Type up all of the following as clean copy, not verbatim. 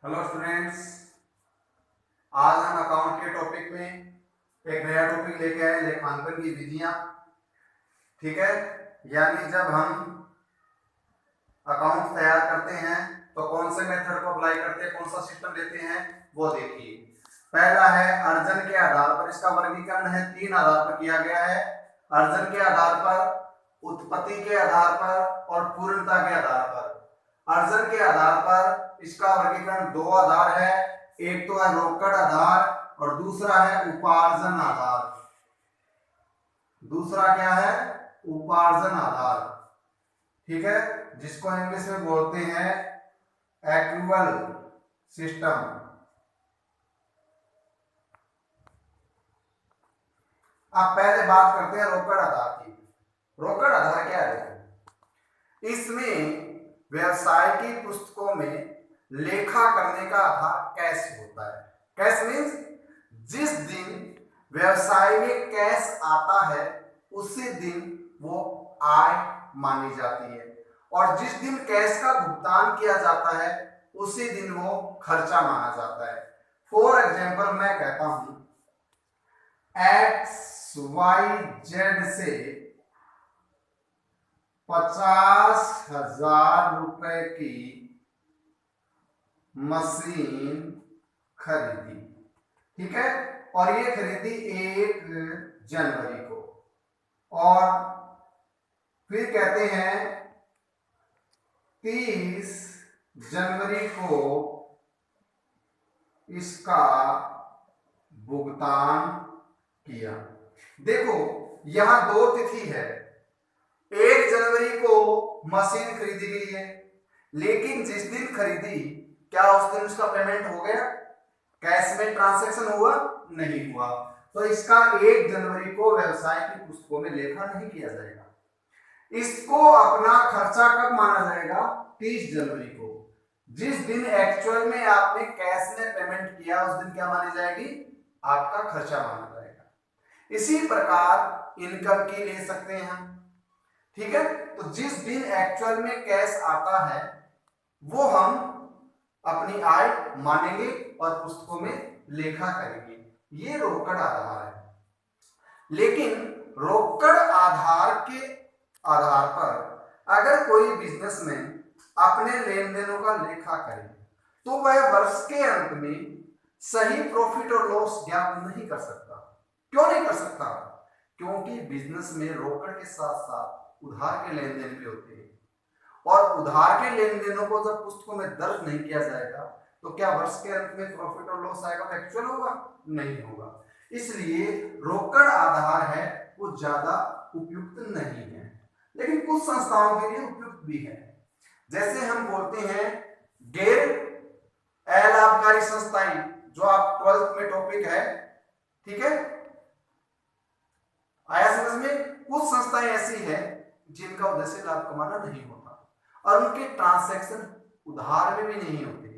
Hello students, आज हम account के टॉपिक में एक नया टॉपिक लेके आए, लेखांकन की विधियां। ठीक है, यानी जब हम अकाउंट तैयार करते हैं तो कौन से मेथड को अप्लाई करते हैं, कौन सा सिस्टम लेते हैं, वो देखिए। पहला है अर्जन के आधार पर। इसका वर्गीकरण है 3 आधार पर किया गया है। अर्जन के आधार पर, उत्पत्ति के आधार पर और पूर्णता के आधार पर। अर्जन के आधार पर इसका वर्गीकरण 2 आधार है। एक तो है रोकड़ आधार और दूसरा है उपार्जन आधार। दूसरा क्या है? उपार्जन आधार। ठीक है, जिसको इंग्लिश में बोलते हैं एक्रूअल सिस्टम। अब पहले बात करते हैं रोकड़ आधार की। रोकड़ आधार क्या है? इसमें व्यवसाय की पुस्तकों में लेखा करने का आधार कैश होता है। कैश मीन्स जिस दिन व्यवसाय में कैश आता है उसी दिन वो आय मानी जाती है, और जिस दिन कैश का भुगतान किया जाता है उसी दिन वो खर्चा माना जाता है। फॉर एग्जाम्पल मैं कहता हूं XYZ से 50,000 रुपए की मशीन खरीदी। ठीक है, और ये खरीदी 1 जनवरी को, और फिर कहते हैं 30 जनवरी को इसका भुगतान किया। देखो यहां 2 तिथि है। 1 जनवरी को मशीन खरीदी गई है, लेकिन जिस दिन खरीदी क्या उस दिन उसका पेमेंट हो गया? कैश में ट्रांजैक्शन हुआ? नहीं हुआ। तो इसका 1 जनवरी को व्यवसाय की पुस्तकों में लेखा नहीं किया जाएगा। इसको अपना खर्चा कब माना जाएगा? 30 जनवरी को। जिस दिन एक्चुअल में आपने कैश में पेमेंट किया उस दिन क्या मानी जाएगी? आपका खर्चा माना जाएगा। इसी प्रकार इनकम की ले सकते हैं हम। ठीक है, तो जिस दिन एक्चुअल में कैश आता है वो हम अपनी आय मानेंगे और पुस्तकों में लेखा करेंगे। ये रोकड़ आधार है। लेकिन रोकड़ आधार के आधार पर अगर कोई बिजनेसमैन अपने लेन देनों का लेखा करे तो वह वर्ष के अंत में सही प्रॉफिट और लॉस ज्ञात नहीं कर सकता। क्यों नहीं कर सकता? क्योंकि बिजनेस में रोकड़ के साथ साथ उधार के लेन देन भी होते हैं, और उधार के लेन देनों को जब पुस्तकों में दर्ज नहीं किया जाएगा तो क्या वर्ष के अंत में प्रॉफिट और लॉस आएगा? एक्चुअल होगा? नहीं होगा। इसलिए रोकड़ आधार है वो ज्यादा उपयुक्त नहीं है, लेकिन कुछ संस्थाओं के लिए उपयुक्त भी है। जैसे हम बोलते हैं गैर अलाभकारी संस्थाएं, जो आप 12th में टॉपिक है। ठीक है, आया समझ में? कुछ संस्थाएं ऐसी है जिनका उद्देश्य लाभ कमाना नहीं होता और उनके ट्रांसैक्शन उधार में भी नहीं होते,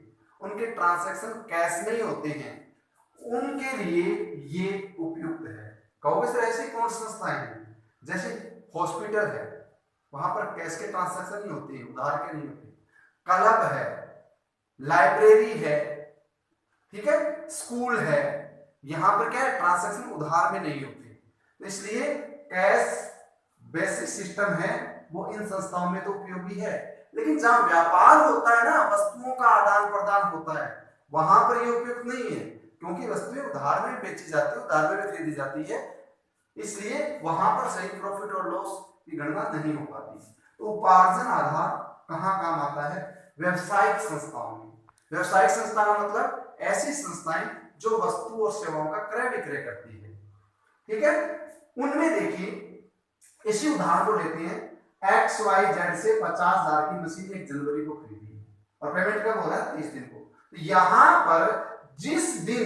उनके ट्रांसैक्शन कैश में ही होते हैं। उनके लिए ये उपयुक्त है। कहोगे सर ऐसी कौन संस्थाएं हैं? जैसे हॉस्पिटल है, वहां पर कैश के ट्रांसैक्शन नहीं होते, उधार के नहीं होते। क्लब है, लाइब्रेरी है, ठीक है, स्कूल है, यहां पर क्या है? ट्रांसैक्शन उधार में नहीं होते। तो इसलिए कैश बेसिक सिस्टम है वो इन संस्थाओं में तो उपयोगी है, लेकिन जहां व्यापार होता है ना, वस्तुओं का आदान प्रदान होता है, वहां पर ये उपयुक्त नहीं है, क्योंकि वस्तुएं उधार में बेची जाती है, उधार में खरीदी जाती है, इसलिए वहां पर सही प्रॉफिट और लॉस की गणना नहीं हो पाती। तो उपार्जन आधार कहां काम आता है? व्यवसायिक संस्थाओं में। व्यवसायिक संस्था का मतलब ऐसी संस्थाएं जो वस्तु और सेवाओं का क्रय विक्रय करती है। ठीक है, उनमें देखिए इसी उदाहरण को लेते हैं। XYZ से 50,000 की मशीन 1 जनवरी को खरीदी है और पेमेंट कब हो रहा है? 30 दिन को। तो यहां पर जिस दिन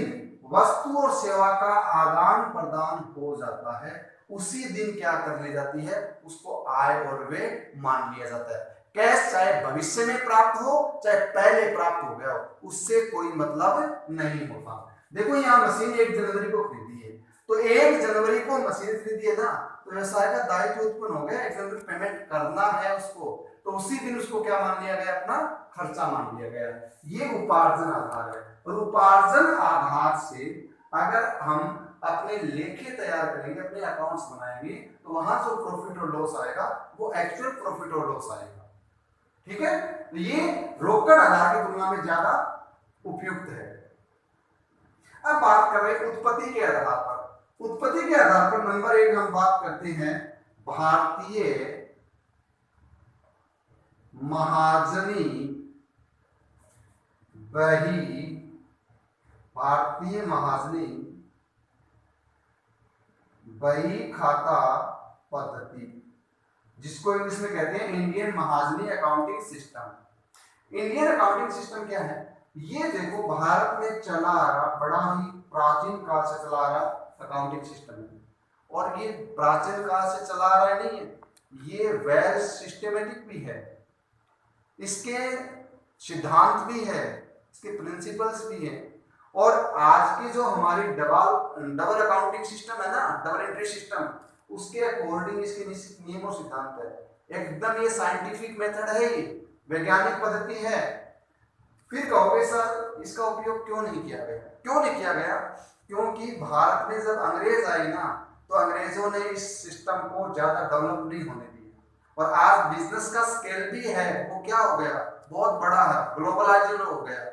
वस्तु और सेवा का आदान प्रदान हो जाता है उसी दिन क्या कर ली जाती है? उसको आय और व्यय मान लिया जाता है। कैश चाहे भविष्य में प्राप्त हो चाहे पहले प्राप्त हो गया हो, उससे कोई मतलब नहीं होता। देखो यहाँ मशीन 1 जनवरी को खरीदी है, तो 1 जनवरी को मशीन खरीदी है ना, तो व्यवसाय का दायित्व उत्पन्न हो गया। 1 जनवरी पेमेंट करना है उसको, तो उसी दिन उसको क्या मान लिया गया, अपना खर्चा मान लिया गया। ये उपार्जन आधार है। और उपार्जन आधार से अगर हम अपने लेखे तैयार करेंगे, अपने अकाउंट्स बनाएंगे, तो वहां जो प्रॉफिट और लॉस आएगा वो एक्चुअल प्रॉफिट और लॉस आएगा। ठीक है, तो ये रोकड़ आधार की तुलना में ज्यादा उपयुक्त है। अब बात कर रहे हैं उत्पत्ति के आधार पर। उत्पत्ति के आधार पर नंबर 1 हम बात करते हैं भारतीय महाजनी बही, भारतीय महाजनी बही खाता पद्धति, जिसको इंग्लिश में कहते हैं इंडियन महाजनी accounting system. Indian accounting system क्या है? ये देखो भारत में चला आ रहा बड़ा ही प्राचीन काल से चला आ रहा अकाउंटिंग सिस्टम है। और ये प्राचीन काल से चला आ रहा नहीं है, ये वेल सिस्टेमेटिक भी है, इसके सिद्धांत भी है, इसके प्रिंसिपल्स भी है। और आज की जो हमारी डबल अकाउंटिंग सिस्टम है ना, डबल एंट्री सिस्टम, उसके अकॉर्डिंग इसके निश्चित नियम और सिद्धांत है। एकदम ये साइंटिफिक मेथड है, ये वैज्ञानिक पद्धति है। फिर कहोगे सर इसका उपयोग क्यों नहीं किया गया? क्यों नहीं किया गया? क्योंकि भारत में जब अंग्रेज आए ना, तो अंग्रेजों ने इस सिस्टम को ज्यादा डेवलप नहीं होने दिया। और आज बिजनेस का स्केल भी है, वो क्या हो गया, बहुत बड़ा है, ग्लोबलाइजेशन हो गया।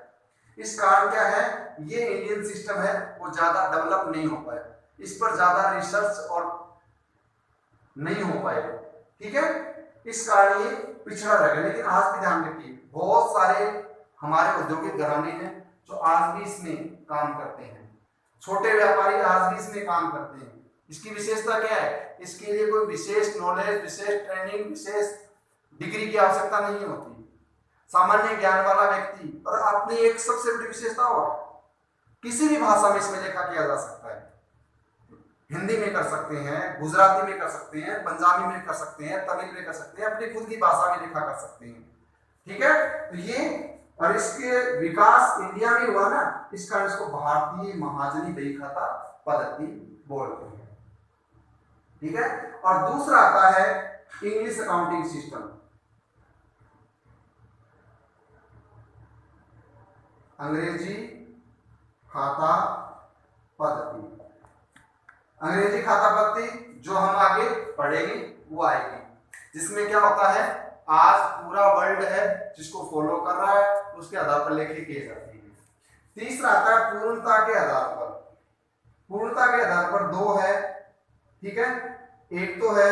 इस कारण क्या है, ये इंडियन सिस्टम है वो ज्यादा डेवलप नहीं हो पाया, इस पर ज्यादा रिसर्च और नहीं हो पाएगा। ठीक है, इस कारण ये पिछड़ा रह गया। लेकिन आज भी ध्यान रखिए, बहुत सारे हमारे औद्योगिक घराने हैं जो आज भी इसमें काम करते हैं, छोटे व्यापारी आज भी इसमें काम करते हैं। इसकी विशेषता क्या है? इसके लिए कोई विशेष नॉलेज, विशेष ट्रेनिंग, विशेष डिग्री की आवश्यकता नहीं होती। सामान्य ज्ञान वाला व्यक्ति, और अपनी एक सबसे बड़ी विशेषता हो, किसी भी भाषा में इसमें लेखा किया जा सकता है। हिंदी में कर सकते हैं, गुजराती में कर सकते हैं, पंजाबी में कर सकते हैं, तमिल में कर सकते हैं, अपनी खुद की भाषा में लिखा कर सकते हैं। ठीक है, तो ये और इसके विकास इंडिया में हुआ ना, इस कारण इसको भारतीय महाजनी बही खाता पद्धति बोलते हैं। ठीक है, और दूसरा आता है इंग्लिश अकाउंटिंग सिस्टम, अंग्रेजी खाता पद्धति। अंग्रेजी खाता पद्धति जो हम आगे पढ़ेंगे वो आएगी, जिसमें क्या होता है, आज पूरा वर्ल्ड है जिसको फॉलो कर रहा है, उसके आधार पर लेखे किए जाती है। तीसरा आता है पूर्णता के आधार पर। पूर्णता के आधार पर दो है, ठीक है, एक तो है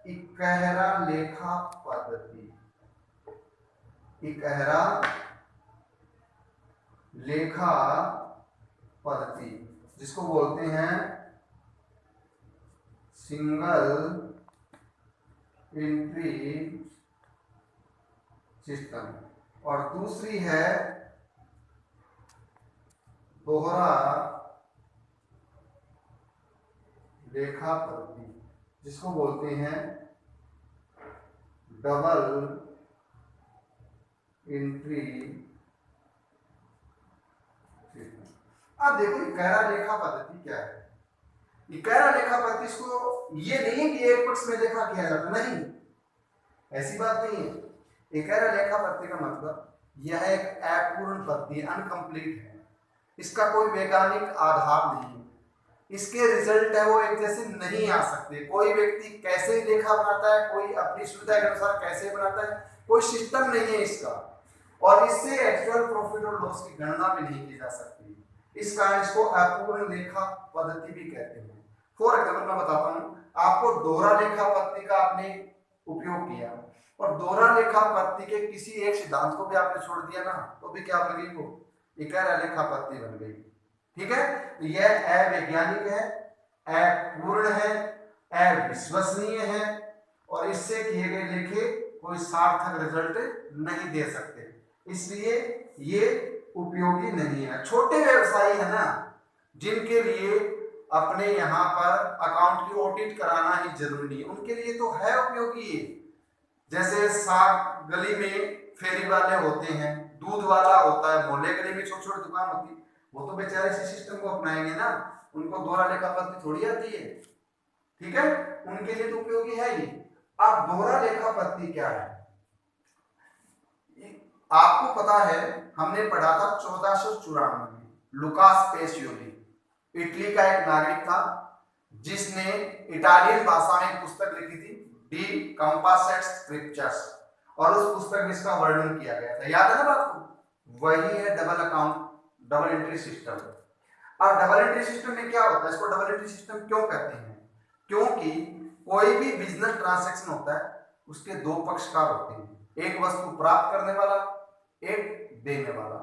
इकहरा लेखा पद्धति, इकहरा लेखा पद्धति, जिसको बोलते हैं सिंगल एंट्री सिस्टम। और दूसरी है दोहरा लेखा पद्धति, जिसको बोलते हैं डबल एंट्री सिस्टम। अब देखो इकहरा लेखा पद्धति क्या है। इकहरा लेखा पद्धति, इसको ये नहीं है कि एक पक्ष में लेखा किया जाता, नहीं, ऐसी बात नहीं है। इकहरा लेखा पद्धति का मतलब यह एक अपूर्ण पद्धति, अनकंप्लीट है, इसका कोई वैज्ञानिक आधार नहीं है, इसके रिजल्ट है वो एक जैसे नहीं आ सकते। कोई व्यक्ति कैसे लेखा बनाता है, कोई अपनी सुविधा के अनुसार कैसे बनाता है, कोई सिस्टम नहीं है इसका, और इससे एक्चुअल प्रॉफिट और लॉस की गणना भी नहीं की जा सकती। इस कारण इसको अपूर्ण लेखा पद्धति भी कहते हैं। फॉर एग्जाम्पल मैं बताता हूँ आपको, दोहरा लेखा पद्धति का आपने उपयोग किया और दोहरा लेखा पद्धति के किसी एक सिद्धांत को भी आपने छोड़ दिया ना, तो भी क्या बन गई, वो इकहरा लेखा पद्धति बन गई। ठीक है, तो यह अवैज्ञानिक है, अपूर्ण है, अविश्वसनीय है, और इससे किए गए लेखे कोई सार्थक रिजल्ट नहीं दे सकते, इसलिए ये उपयोगी नहीं है। छोटे व्यवसायी है ना, जिनके लिए अपने यहाँ पर अकाउंट की ऑडिट कराना ही जरूरी है, उनके लिए तो है उपयोगी। जैसे साग गली में फेरी वाले होते हैं, दूध वाला होता है, मोहल्ले गली में छोटी छोटी दुकान होती है, वो तो बेचारे इसी सिस्टम को अपनाएंगे ना, उनको दोहरा लेखा पद्धति थोड़ी आती है। ठीक है, उनके लिए तो उपयोगी है ही। अब दोहरा लेखा पद्धति क्या है? आपको पता है हमने पढ़ा था 1494 में लुकास पेसियोली, इटली का एक नागरिक था जिसने इटालियन भाषा में एक पुस्तक लिखी थी डी कंपासेट स्क्रिप्चर्स, और उस पुस्तक में इसका वर्णन किया गया था। याद है ना बात को? वही है डबल एंट्री सिस्टम। अब डबल एंट्री सिस्टम में क्या होता है, इसको डबल एंट्री सिस्टम क्यों कहते हैं? क्योंकि कोई भी बिजनेस ट्रांजैक्शन होता है उसके दो पक्षकार होते हैं, एक वस्तु प्राप्त करने वाला, एक देने वाला,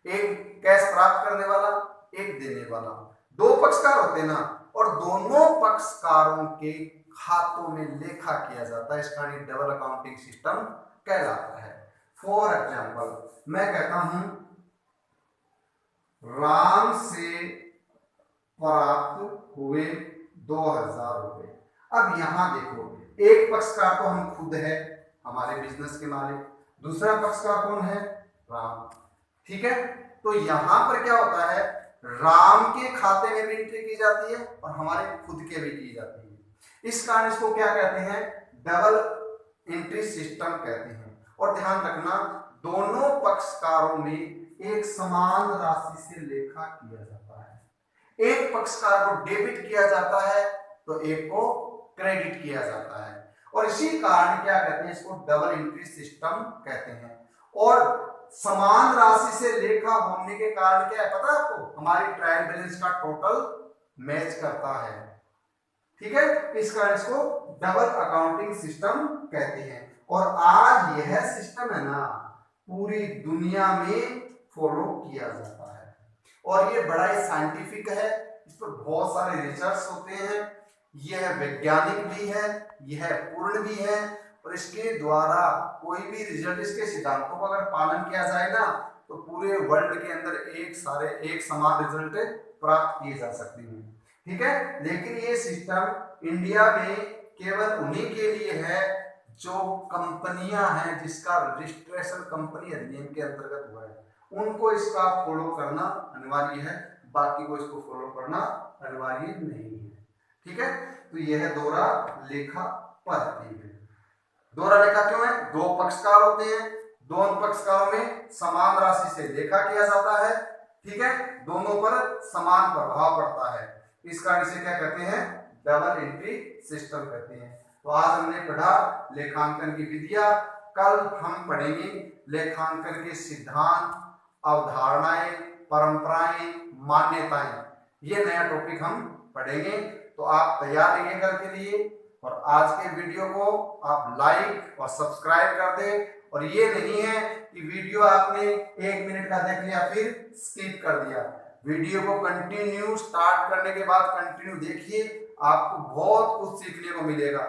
एक कैश प्राप्त करने वाला, एक देने वाला, दो पक्षकार होते हैं ना, और दोनों पक्षकारों के खातों में लेखा किया जाता है, इसका डबल अकाउंटिंग सिस्टम कहलाता है। फॉर एग्जाम्पल मैं कहता हूं राम से प्राप्त हुए 2000 रुपए। अब यहां देखो, एक पक्षकार तो हम खुद है, हमारे बिजनेस के मालिक, दूसरा पक्षकार कौन है? राम। ठीक है, तो यहां पर क्या होता है, राम के खाते में भी एंट्री की जाती है और हमारे खुद के भी की जाती है। इस कारण इसको क्या कहते हैं? डबल एंट्री सिस्टम कहते हैं। और ध्यान रखना, दोनों पक्षकारों में एक समान राशि से लेखा किया जाता है। एक पक्षकार को डेबिट किया जाता है तो एक को क्रेडिट किया जाता है, और इसी कारण क्या कहते हैं, इसको डबल एंट्री सिस्टम कहते हैं। और समान राशि से लेखा होने के कारण क्या है पता है आपको? हमारी ट्रायल बैलेंस का टोटल मैच करता है। ठीक है, इस कारण इसको डबल अकाउंटिंग सिस्टम कहते हैं। और आज यह सिस्टम है ना पूरी दुनिया में फॉलो किया जाता है, और ये बड़ा ही साइंटिफिक है, इस पर बहुत सारे रिसर्च होते हैं, यह वैज्ञानिक भी है, यह पूर्ण भी है, और इसके द्वारा कोई भी रिजल्ट, इसके सिद्धांतों का अगर पालन किया जाए ना तो पूरे वर्ल्ड के अंदर एक समान रिजल्ट प्राप्त किए जा सकते हैं। ठीक है, लेकिन ये सिस्टम इंडिया में केवल उन्हीं के लिए है जो कंपनियां हैं जिसका रजिस्ट्रेशन कंपनी अधिनियम के अंतर्गत हुआ है, उनको इसका फॉलो करना अनिवार्य है, बाकी को इसको फॉलो करना अनिवार्य नहीं है। ठीक है, तो यह दोहरा लेखा पद्धति है। दोहरा लेखा क्यों है? दो पक्षकार होते हैं, दोनों पक्षकारों में समान राशि से लेखा किया जाता है। ठीक है, दोनों पर समान प्रभाव पड़ता है, इस कारण इसे क्या कहते हैं? डबल एंट्री सिस्टम कहते हैं। तो आज हमने पढ़ा लेखांकन की विधियां, कल हम पढ़ेंगे लेखांकन के सिद्धांत, अवधारणाएं, परंपराएं, मान्यताएं। ये नया टॉपिक हम पढ़ेंगे, तो आप तैयार रहिए कल के लिए। और आज के वीडियो को आप लाइक और सब्सक्राइब कर दें, और ये नहीं है कि वीडियो आपने 1 मिनट का देख लिया फिर स्किप कर दिया। वीडियो को कंटिन्यू स्टार्ट करने के बाद कंटिन्यू देखिए, आपको बहुत कुछ सीखने को मिलेगा।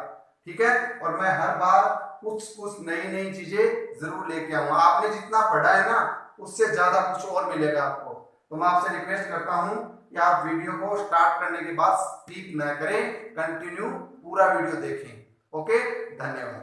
ठीक है, और मैं हर बार कुछ नई चीजें जरूर लेके आऊंगा। आपने जितना पढ़ा है ना उससे ज्यादा कुछ और मिलेगा आपको। तो मैं आपसे रिक्वेस्ट करता हूं कि आप वीडियो को स्टार्ट करने के बाद स्किप न करें, कंटिन्यू पूरा वीडियो देखें। ओके, धन्यवाद।